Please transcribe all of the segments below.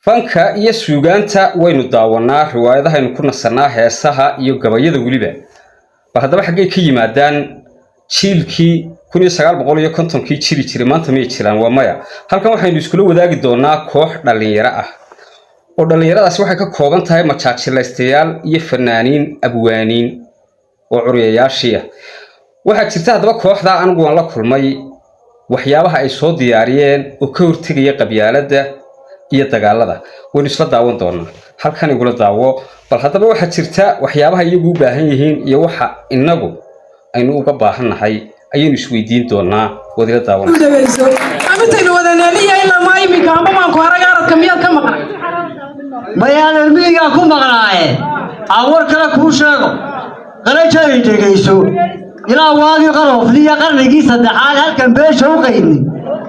fanka iyo suugaanta waynu daawanaa riwaayadaha aynu ku nasanaa heesaha iyo gabayada waliba bal haddaba xaggay ka yimaadaan jiilkii 1950kii jiri jiray maanta ma jiraan waa maya halkan waxaynu iskula wadaagi doonaa koox dhalinyaro ah oo dhalinyaradaasi waxay ka kooban tahay majaajilaystayaal iyo fanaaniin abwaaniin oo curiyayaashiya waxa jirta haddaba kooxda anigu waan la kulmay waxyaabaha ay soo diyaariyeen oo ka hortagaya qabyaaladda iyo dagaalada waynu isla daawan doonaa halkan igula daawo bal haddaba waxa jirta waxyaabaha iyagu u baahan yihiin iyo waxa inagu aynu uga baahannahay ayaynu isweydiin doonaa wadila daawan amitaynu wadanaaliya ilaa ma imika amba maan ku haraga aradka miyaad ka maqan mayaan miyiga ku maqnaaye awar kale kuu sheego qalajay dhegeyso ilaa waagi qarofliya qarnigii saddexaad halkan beesha u qaybnay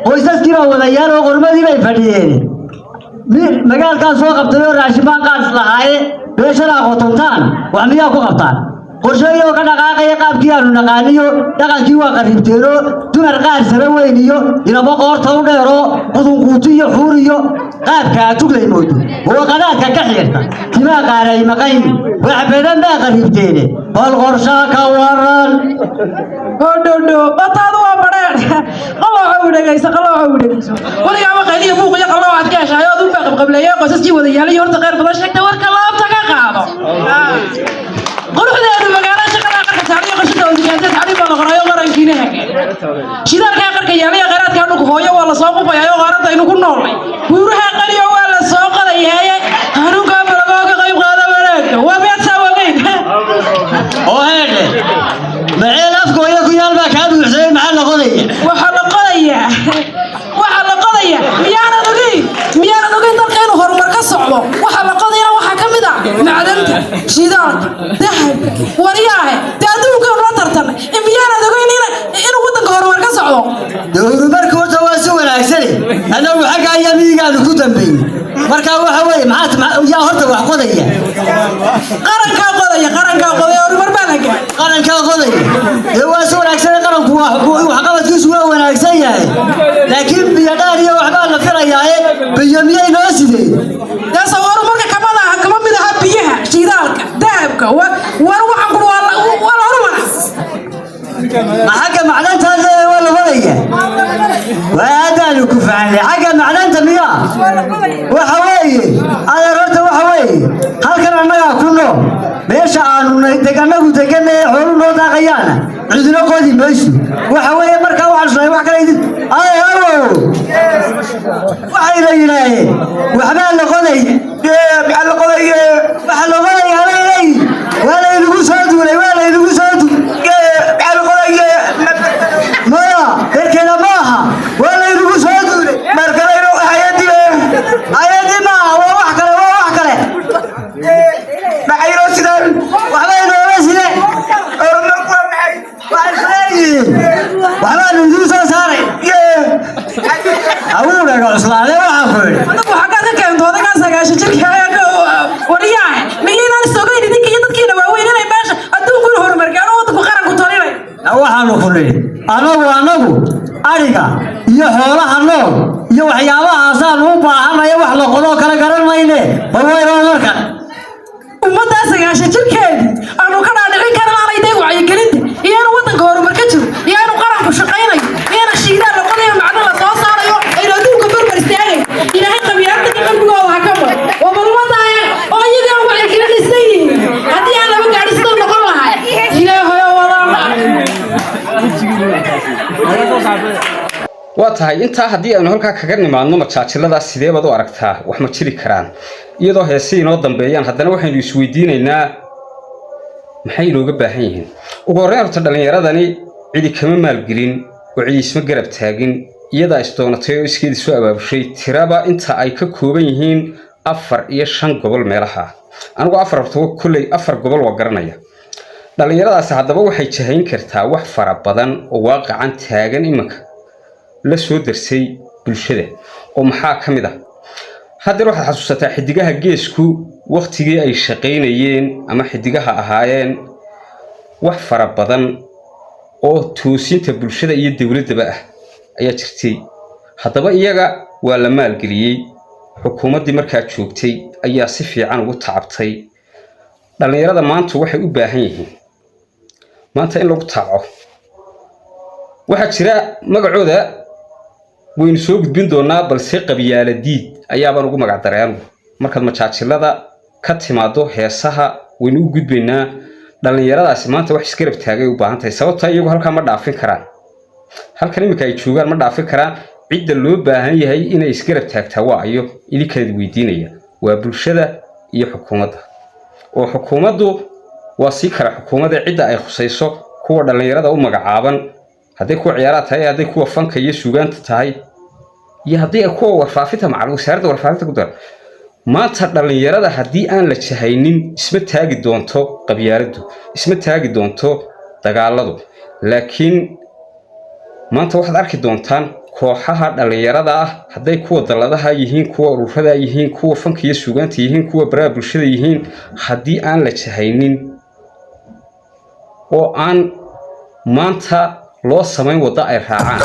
qoysaskii baa wadayaal oo qormadii bay fadhiyeen magaalkaas soo qabtay oo raashimaan qaas lahaaye beeshada aqoontaan wax miyaa ku qabtaan qorsheeyo ka dhaqaaqaya qaabkii aanu naqaaniyo dhaqankii waa qaribteeno dumar qaar sare weyn iyo inaba qoorta u dheero qudunquuti iyo xuur iyo qaabka tuglay moodo oo qadaadka ka xirta timaa qaaray maqayn wax badan baa qaribteene bal qorshaa ka waran hodhodho bataadu waa badheer qalooxa u dhegayso waligaaba qayliya buuqiyo qaloocaad ka heshaay ood u baaqabqableeya qoysaskii wadayaaliyo horta qayr badan sheegtay warka laabta ka qaado quruxdeedu magaalada shaqada qarka saariyo qashada wasiyaasad xariib baa qorayo qarankiina hageen shidaalka qarka yaaliya qaraadka dhulka hooyo waa la soo qubayayo qaarada inuu ku noolay buuraha qariyo waa la soo qadayaye hanuunka balago ka qayb qaada wanaagga waa beedsa wageyn oo heede maceel afkooda ku yaal baa kaa buuxsay maxaa la qodaya waxa la qodaya miyaana ogeyn dalka inuu horumar ka socdo waxa la qodayna waxaa ka mid ah macdanta shidaalka dahab wariyaahe dee adduunka la tartan miyaana ogeyn inuu waddanka horumar ka socdo horumarka horta waa si wanaagsan anagu xagga ayaa miyigaanu ku dambeeyey marka waxa weeye yaa horta wax qodaya qarankaa qodaya horumar baa la gaaray qarankaa qodaya dee waa si wanaagsan qaranku waxqabadkiisu waa wanaagsan yahay laakiin biyo dhaar iyo waxbaa la filayaaye biyo miyay noo sideen taasoo horumarka kama mid aha biyaha shidaalka dahabka war waxaan ku waa la horumar xagga macdanta waa la wadaya waadaanu ku fahanay xagga macdanta miya waxa weeye adeer horta waxa weeye halkan annagaa ku nool meesha aanu anagu deganay xoolu noo daaqayaana cidina qodi mayso waxa weeye markaa waxaan sheegay wax kale idin waxay la yidhaaheen waxbaa la qoday maxaa la qoday waxa la qodaya waa laynagu soo duulay maxaa la qoday maya dadkeena maaha waa laynagu soo duulay markalayno hayadii maaha waa wax kale maxaynoo sidaan waxbay nooga sideen waxay isleeyihiin waxbaanu idiin soo saaray awuudhaga cuslaade waxaa ku yidhi anagu xaggaad ka keento odagaa sagaashan jirka wariyaahe miyaynaan isogeyn idinka iyo dadkiina waaweyn inay meesha adduunku inu horumargaano waddanku qaranku talinay waxaanu ku nidhi anagu ariga iyo xoolaha nool iyo waxyaabahaasaan u baahanaya wax la qodoo kale garan mayne balwaynoo marka ummaddaa sagaashan jirkeedii aanu ka dhaadhicin karan aanay dee wacyigelinta iyo inuu waddanka horumar ka jiro iyo inuu qaranku shaqaynayo iyo ina shiidaan la qodayo macdan la soo saarayo aynu adduunka barbar istaagay ilaahay qabyaaladda ka qalbigooda ha ka mar waa balumadaaya oo iyagii aan wacyigelinaysan yihiin haddii aan laba gaadhi sidoo noqon lahay ilaahayo waa tahay intaa haddii aynu halkaa kaga nimaadno majaajiladaas sidee baad u aragtaa wax ma jiri karaan iyadoo heesii inoo dambeeyaan haddana waxaynu isweydiinaynaa maxay inooga baahan yihiin ugu horreyn horta dhallinyaradani cidi kama maalgelin oo cidi isma garab taagin iyadaa isdoonatay oo iskeedii soo abaabushay tiraba inta ay ka kooban yihiin 4 iyo 5 gobol meelaha anigu 4 gobol waa garanaya dhallinyaradaasi haddaba waxay jahayn kartaa wax fara badan oo waaqacan taagan imanka la soo darsay bulshada oo maxaa ka mid ah haddii waxaad xasuusataa xidigaha geesku waqtigii ay shaqaynayeen ama xidigaha ahaayeen wax fara badan oo toosinta bulshada iyo dawladaba ah ayaa jirtay haddaba iyaga waa la maalgeliyey xukuumaddii markaa joogtay ayaa si fiican ugu tacabtay dhalinyarada maanta waxay u baahan yihiin maanta in lagu taaco waxa jira magacooda waynu soo gudbin doonaa balse qabyaaladiid ayaabaan ugu magac daray anigu markaad majaajilada ka timaado heesaha waynu u gudbaynaa dhalinyaradaasi maanta wax isgarab taagay u baahan tahay sababta iyagu halkaa ma dhaafin karaan halkan imika ay joogaan ma dhaafin karaan cidda loo baahan yahay inay isgarab taagtaa waa ayo idinkeeda weydiinaya waa bulshada iyo xukuumadda oo xukuumaddu waa si kala xukuumadda cidda ay khusayso kuwa dhalinyarada u magacaaban hadday kuwa ciyaaraha tahay hadday kuwa fanka iyo suugaanta tahay iyo haddii ay kuwa warfaafinta macal wasaaradda warfaafinta ku dar maanta dhalinyarada haddii aan la jahaynin isma taagi doonto qabyaaladdu isma taagi doonto dagaaladu laakiin maanta waxaad arki doontaan kooxaha dhalinyarada ah hadday kuwa dalladaha yihiin kuwa ururada yihiin kuwa fanka iyo suugaanta yihiin kuwa baraha bulshada yihiin haddii aan la jahaynin oo aan maanta loo samayn wadda ay raacaan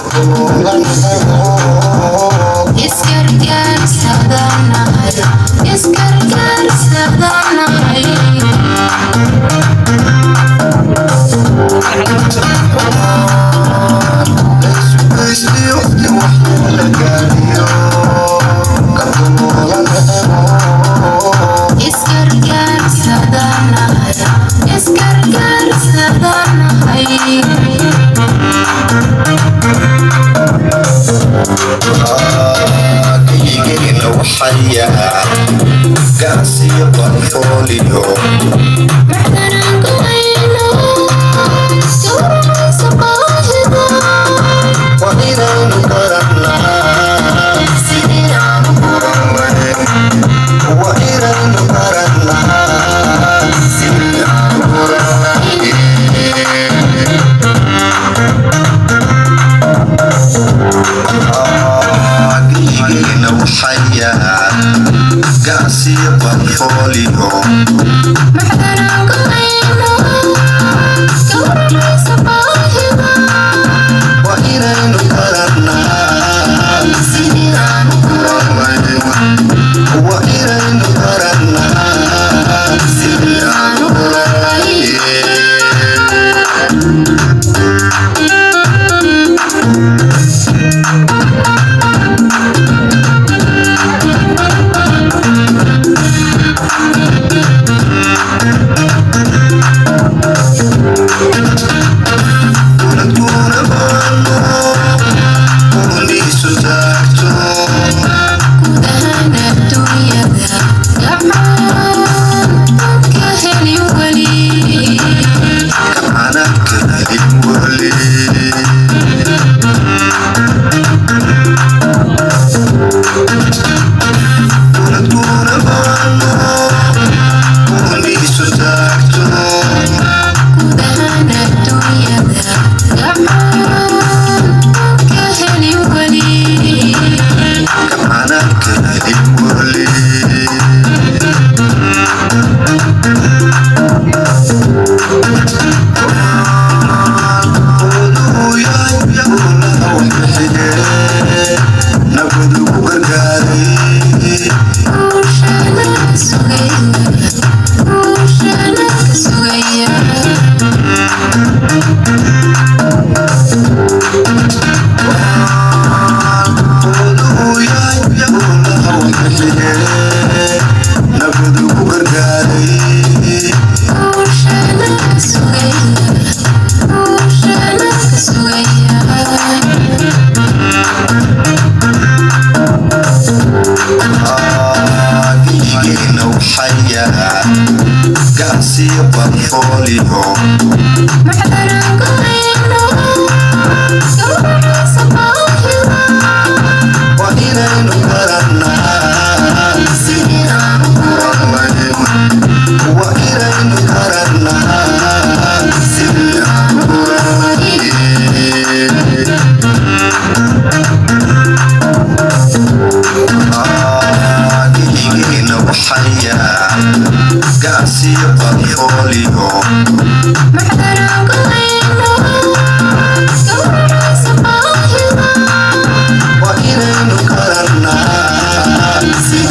See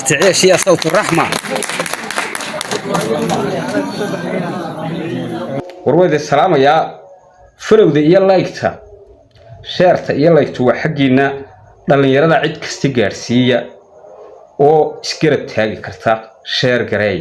تعيش يا صوت الرحمة. ورويد السلام يا فرود يلا يكتا شارت يلا يكتوا حقنا dhalinyarada cid kasta gaarsiiya oo isgarab taagi karta sheer gareey